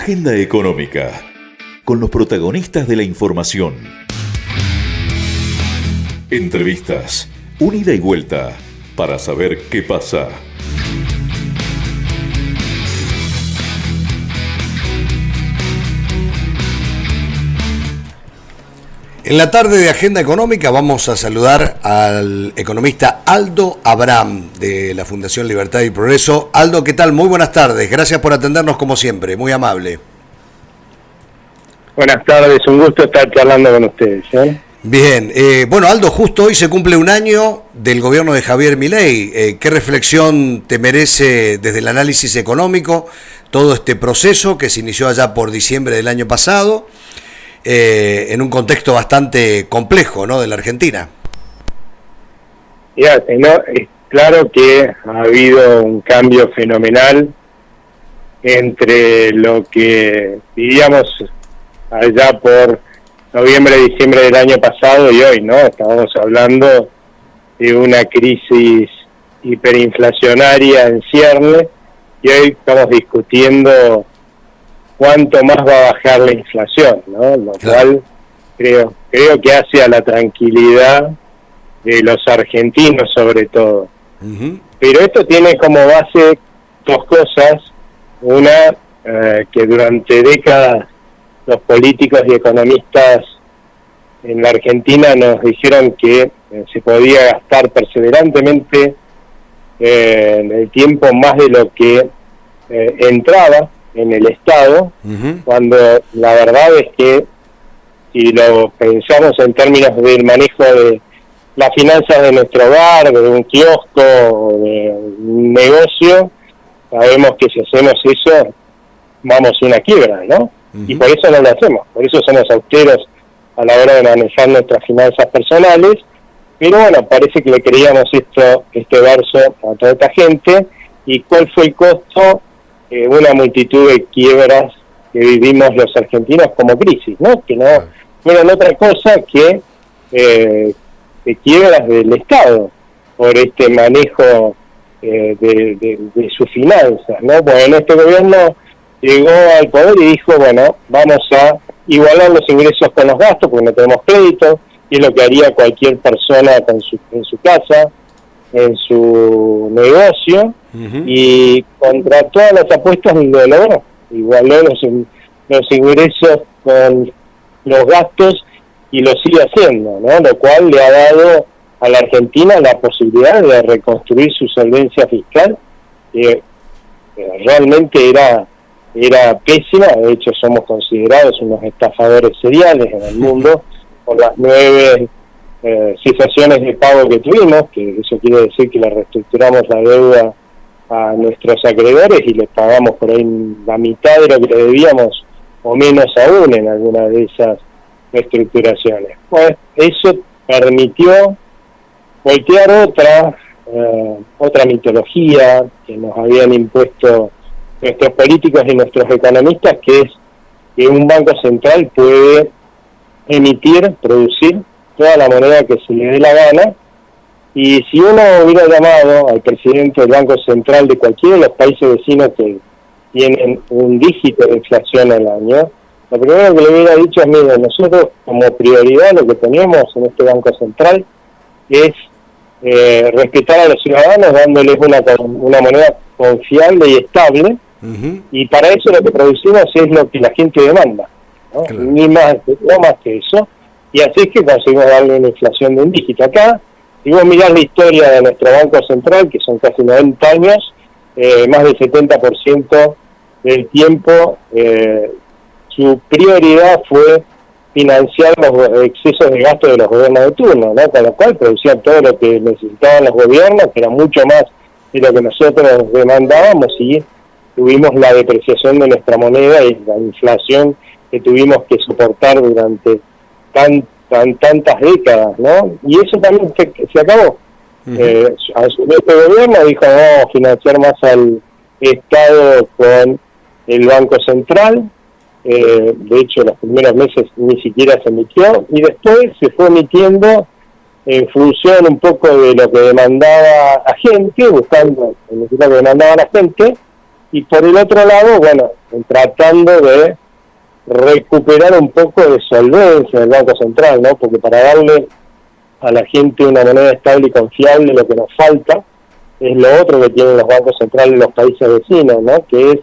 Agenda Económica, con los protagonistas de la información. Entrevistas, una ida y vuelta, para saber qué pasa. En la tarde de Agenda Económica vamos a saludar al economista Aldo Abraham de la Fundación Libertad y Progreso. Aldo, ¿qué tal? Muy buenas tardes. Gracias por atendernos como siempre. Muy amable. Buenas tardes, un gusto estar charlando con ustedes. Bien, bueno Aldo, justo hoy se cumple un año del gobierno de Javier Milei. ¿Qué reflexión te merece desde el análisis económico todo este proceso que se inició allá por diciembre del año pasado? En un contexto bastante complejo, ¿no?, de la Argentina. Fíjate, ¿no? Es claro que ha habido un cambio fenomenal entre lo que vivíamos allá por noviembre, diciembre del año pasado y hoy, ¿no? Estábamos hablando de una crisis hiperinflacionaria en cierne y hoy estamos discutiendo cuánto más va a bajar la inflación, ¿no? Lo cual creo que hace a la tranquilidad de los argentinos sobre todo. Uh-huh. Pero esto tiene como base dos cosas. Una, que durante décadas los políticos y economistas en la Argentina nos dijeron que se podía gastar perseverantemente en el tiempo más de lo que entraba en el Estado, uh-huh, cuando la verdad es que si lo pensamos en términos del manejo de las finanzas de nuestro hogar, de un kiosco o de un negocio, sabemos que si hacemos eso vamos a una quiebra, ¿no? Uh-huh. Y por eso no lo hacemos, por eso somos austeros a la hora de manejar nuestras finanzas personales, pero bueno, parece que le creíamos este verso a toda esta gente. ¿Y cuál fue el costo? Una multitud de quiebras que vivimos los argentinos como crisis, ¿no? Que no eran otra cosa que quiebras del Estado por este manejo de sus finanzas, ¿no? Bueno, este gobierno llegó al poder y dijo, bueno, vamos a igualar los ingresos con los gastos porque no tenemos crédito, y es lo que haría cualquier persona en su casa, en su negocio, uh-huh, y contra todas las apuestas lo logró. Igualó los ingresos con los gastos y lo sigue haciendo, ¿no? Lo cual le ha dado a la Argentina la posibilidad de reconstruir su solvencia fiscal, que realmente era pésima. De hecho, somos considerados unos estafadores seriales en el mundo por las 9 cesaciones de pago que tuvimos, que eso quiere decir que le reestructuramos la deuda a nuestros acreedores y les pagamos por ahí la mitad de lo que le debíamos, o menos aún en alguna de esas reestructuraciones. Pues eso permitió voltear otra mitología que nos habían impuesto nuestros políticos y nuestros economistas, que es que un banco central puede producir toda la moneda que se le dé la gana, y si uno hubiera llamado al presidente del Banco Central de cualquiera de los países vecinos que tienen un dígito de inflación al año, lo primero que le hubiera dicho es, mire, nosotros como prioridad lo que tenemos en este Banco Central es respetar a los ciudadanos dándoles una moneda confiable y estable, uh-huh, y para eso lo que producimos es lo que la gente demanda, ¿no? Claro. No más que eso, y así es que conseguimos darle una inflación de un dígito. Acá, si vos mirás la historia de nuestro Banco Central, que son casi 90 años, más del 70% del tiempo, su prioridad fue financiar los excesos de gasto de los gobiernos de turno, ¿no? Con lo cual producían todo lo que necesitaban los gobiernos, que era mucho más de lo que nosotros demandábamos, y tuvimos la depreciación de nuestra moneda y la inflación que tuvimos que soportar durante tantas décadas, ¿no? Y eso también se acabó. Uh-huh. Asumió este gobierno, dijo, vamos a financiar más al Estado con el Banco Central. De hecho, los primeros meses ni siquiera se emitió, y después se fue emitiendo en función un poco de lo que demandaba la gente, buscando lo que demandaba la gente, y por el otro lado, bueno, tratando de recuperar un poco de solvencia del Banco Central, ¿no? Porque para darle a la gente una moneda estable y confiable, lo que nos falta es lo otro que tienen los bancos centrales de los países vecinos, ¿no? Que es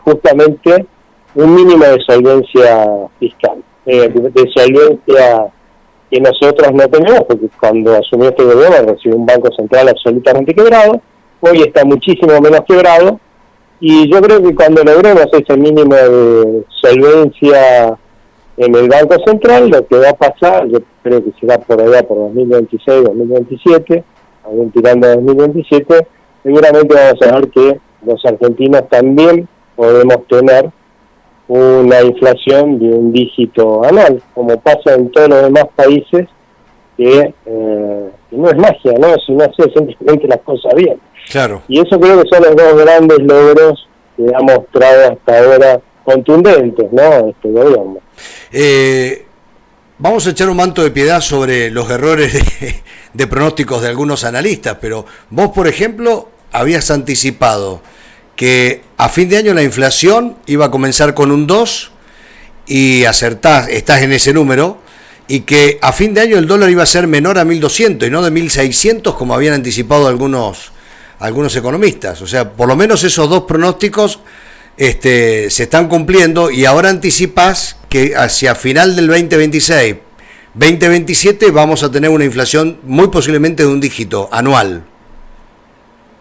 justamente un mínimo de solvencia fiscal, de solvencia que nosotros no tenemos, porque cuando asumió este gobierno recibió un banco central absolutamente quebrado, hoy está muchísimo menos quebrado, y yo creo que cuando logremos ese mínimo de solvencia en el Banco Central, lo que va a pasar, yo creo que será por allá por 2026, 2027, aún tirando a 2027, seguramente vamos a ver que los argentinos también podemos tener una inflación de un dígito anual, como pasa en todos los demás países, que no es magia, ¿no? Sino hacer simplemente las cosas bien. Claro. Y eso creo que son los dos grandes logros que ha mostrado hasta ahora contundentes, ¿no? Este gobierno. Vamos a echar un manto de piedad sobre los errores de pronósticos de algunos analistas, pero vos, por ejemplo, habías anticipado que a fin de año la inflación iba a comenzar con un 2 y acertás, estás en ese número, y que a fin de año el dólar iba a ser menor a 1.200 y no de 1.600 como habían anticipado algunos economistas. O sea, por lo menos esos dos pronósticos se están cumpliendo, y ahora anticipás que hacia final del 2026, 2027 vamos a tener una inflación muy posiblemente de un dígito anual.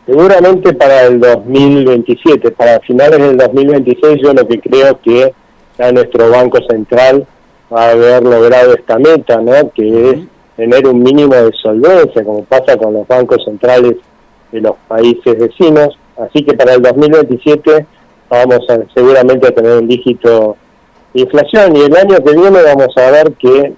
Seguramente para el 2027, para finales del 2026, yo lo que creo que ya nuestro Banco Central va a haber logrado esta meta, ¿no? Que es tener un mínimo de solvencia, como pasa con los bancos centrales de los países vecinos. Así que para el 2027 vamos a seguramente a tener un dígito de inflación, y el año que viene vamos a ver que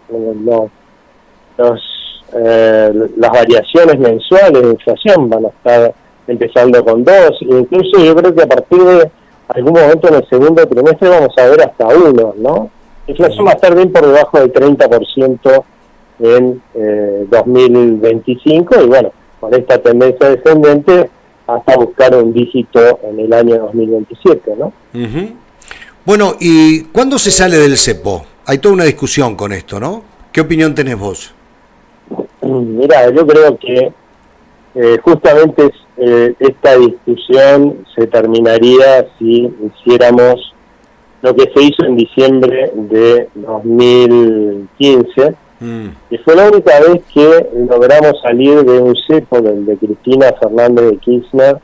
las variaciones mensuales de inflación van a estar empezando con 2, incluso yo creo que a partir de algún momento en el segundo trimestre vamos a ver hasta 1, ¿no? La inflación va a estar bien por debajo del 30% en 2025, y bueno, con esta tendencia descendente hasta buscar un dígito en el año 2027, ¿no? Uh-huh. Bueno, ¿y cuándo se sale del cepo? Hay toda una discusión con esto, ¿no? ¿Qué opinión tenés vos? Mira, yo creo que justamente esta discusión se terminaría si hiciéramos lo que se hizo en diciembre de 2015, que fue la única vez que logramos salir de un cepo del de Cristina Fernández de Kirchner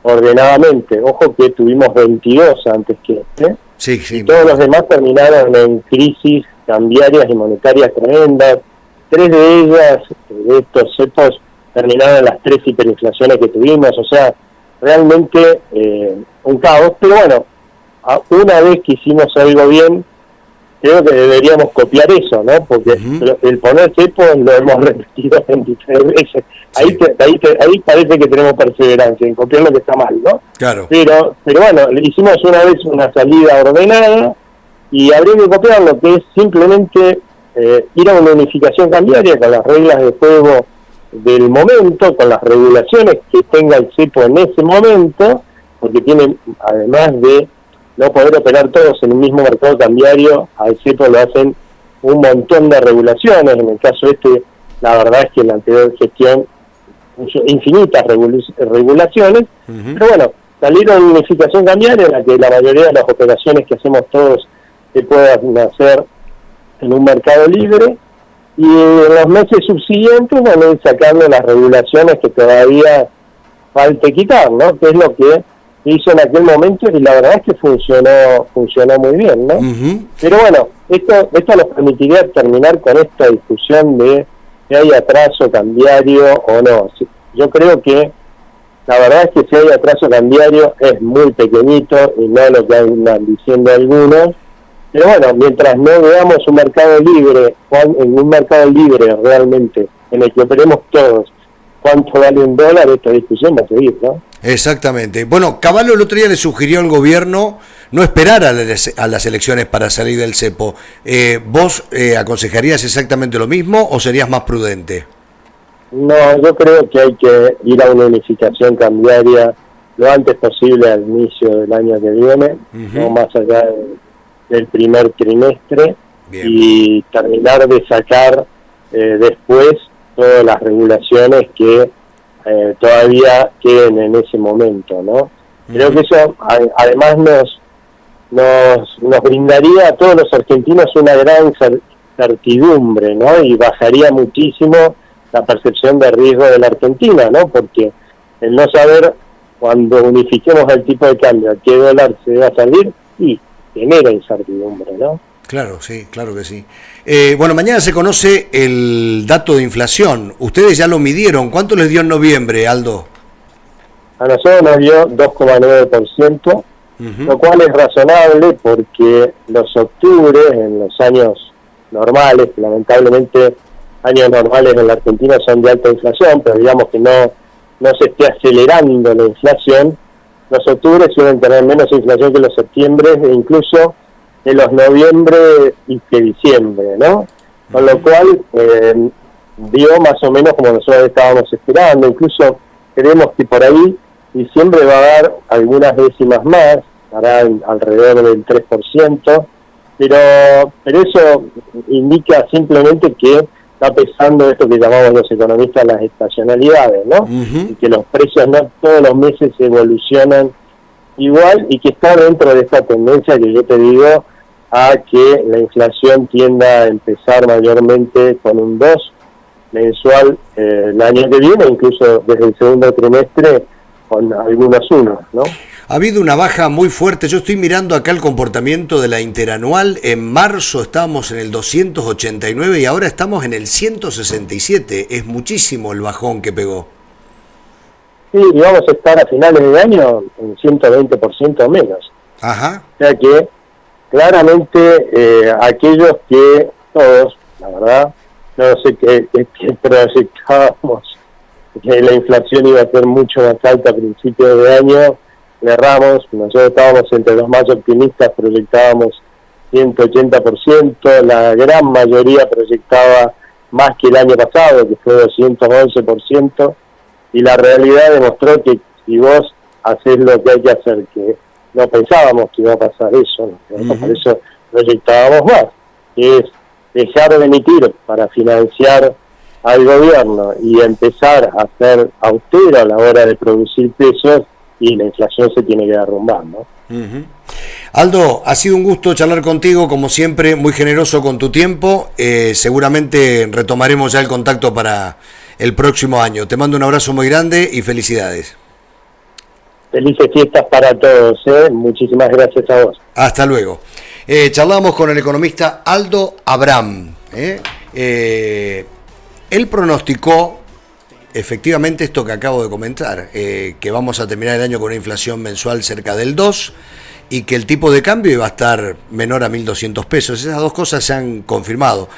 ordenadamente. Ojo que tuvimos 22 antes que este, sí, sí, y todos los demás terminaron en crisis cambiarias y monetarias tremendas. 3 de ellas, de estos cepos, terminaron en las 3 hiperinflaciones que tuvimos, o sea, realmente un caos. Pero bueno, una vez que hicimos algo bien, creo que deberíamos copiar eso, ¿no? Porque el poner cepo lo hemos repetido 23 veces. Sí. Ahí parece que tenemos perseverancia en copiar lo que está mal, ¿no? Claro. Pero bueno, hicimos una vez una salida ordenada, y habría que copiar lo que es simplemente ir a una unificación cambiaria con las reglas de juego del momento, con las regulaciones que tenga el cepo en ese momento, porque tiene, además de no poder operar todos en un mismo mercado cambiario, al cepo lo hacen un montón de regulaciones. En el caso la verdad es que en la anterior gestión infinitas regulaciones, pero bueno, salieron una unificación cambiaria en la que la mayoría de las operaciones que hacemos todos se puedan hacer en un mercado libre, y en los meses subsiguientes van a ir sacando las regulaciones que todavía falte quitar, ¿no? Que es lo que hizo en aquel momento, y la verdad es que funcionó muy bien, ¿no? Pero bueno, esto nos permitiría terminar con esta discusión de si hay atraso cambiario o no. Yo creo que la verdad es que si hay atraso cambiario es muy pequeñito, y no lo que andan diciendo algunos. Pero bueno, mientras no veamos un mercado libre, en un mercado libre realmente, en el que operemos todos, cuánto vale un dólar, esta discusión va a seguir, ¿no? Exactamente. Bueno, Cavallo el otro día le sugirió al gobierno no esperar a las elecciones para salir del cepo. ¿Vos aconsejarías exactamente lo mismo o serías más prudente? No, yo creo que hay que ir a una unificación cambiaria lo antes posible al inicio del año que viene, no más allá del primer trimestre. Bien. Y terminar de sacar después todas las regulaciones que todavía queden en ese momento, ¿no? Creo que eso además nos brindaría a todos los argentinos una gran certidumbre, ¿no? Y bajaría muchísimo la percepción de riesgo de la Argentina, ¿no? Porque el no saber cuando unifiquemos el tipo de cambio a qué dólar se va a salir, y genera incertidumbre, ¿no? Claro, sí, claro que sí. Bueno, mañana se conoce el dato de inflación. Ustedes ya lo midieron. ¿Cuánto les dio en noviembre, Aldo? A nosotros nos dio 2,9%, lo cual es razonable porque los octubres, en los años normales, lamentablemente años normales en la Argentina son de alta inflación, pero digamos que no se esté acelerando la inflación, los octubres suelen tener menos inflación que los septiembres e incluso de los noviembre y que diciembre, ¿no? Con lo cual dio más o menos como nosotros estábamos esperando, incluso creemos que por ahí diciembre va a dar algunas décimas más, estará alrededor del 3%, pero eso indica simplemente que está pesando esto que llamamos los economistas las estacionalidades, ¿no? Y que los precios no todos los meses evolucionan igual y que está dentro de esta tendencia que yo te digo a que la inflación tienda a empezar mayormente con un 2 mensual el año que viene, incluso desde el segundo trimestre con algunos 1, ¿no? Ha habido una baja muy fuerte. Yo estoy mirando acá el comportamiento de la interanual. En marzo estábamos en el 289 y ahora estamos en el 167. Es muchísimo el bajón que pegó. Sí, y vamos a estar a finales de año en 120% menos. Ajá. O sea que claramente aquellos que todos, la verdad, no sé qué proyectábamos que la inflación iba a ser mucho más alta a principios de año, le erramos. Nosotros estábamos entre los más optimistas, proyectábamos 180%, la gran mayoría proyectaba más que el año pasado, que fue 211%, y la realidad demostró que si vos haces lo que hay que hacer, que no pensábamos que iba a pasar eso, ¿no? Por eso proyectábamos más, que es dejar de emitir para financiar al gobierno y empezar a ser austero a la hora de producir pesos, y la inflación se tiene que derrumbar, ¿no? Aldo, ha sido un gusto charlar contigo, como siempre, muy generoso con tu tiempo. Seguramente retomaremos ya el contacto para el próximo año. Te mando un abrazo muy grande y felicidades. Felices fiestas para todos, ¿eh? Muchísimas gracias a vos. Hasta luego. Charlamos con el economista Aldo Abrán. Él pronosticó efectivamente esto que acabo de comentar, que vamos a terminar el año con una inflación mensual cerca del 2 y que el tipo de cambio iba a estar menor a 1.200 pesos. Esas dos cosas se han confirmado.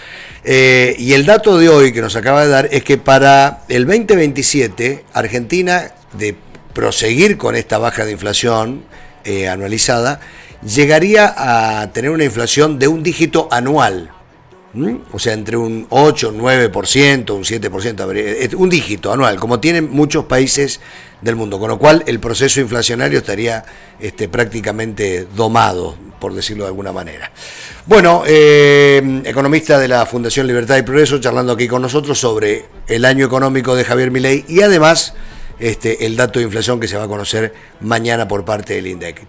Y el dato de hoy que nos acaba de dar es que para el 2027 Argentina, de proseguir con esta baja de inflación anualizada, llegaría a tener una inflación de un dígito anual. O sea, entre un 8, un 9%, un 7%, un dígito anual, como tienen muchos países del mundo, con lo cual el proceso inflacionario estaría prácticamente domado, por decirlo de alguna manera. Bueno, economista de la Fundación Libertad y Progreso, charlando aquí con nosotros sobre el año económico de Javier Milei y además el dato de inflación que se va a conocer mañana por parte del INDEC.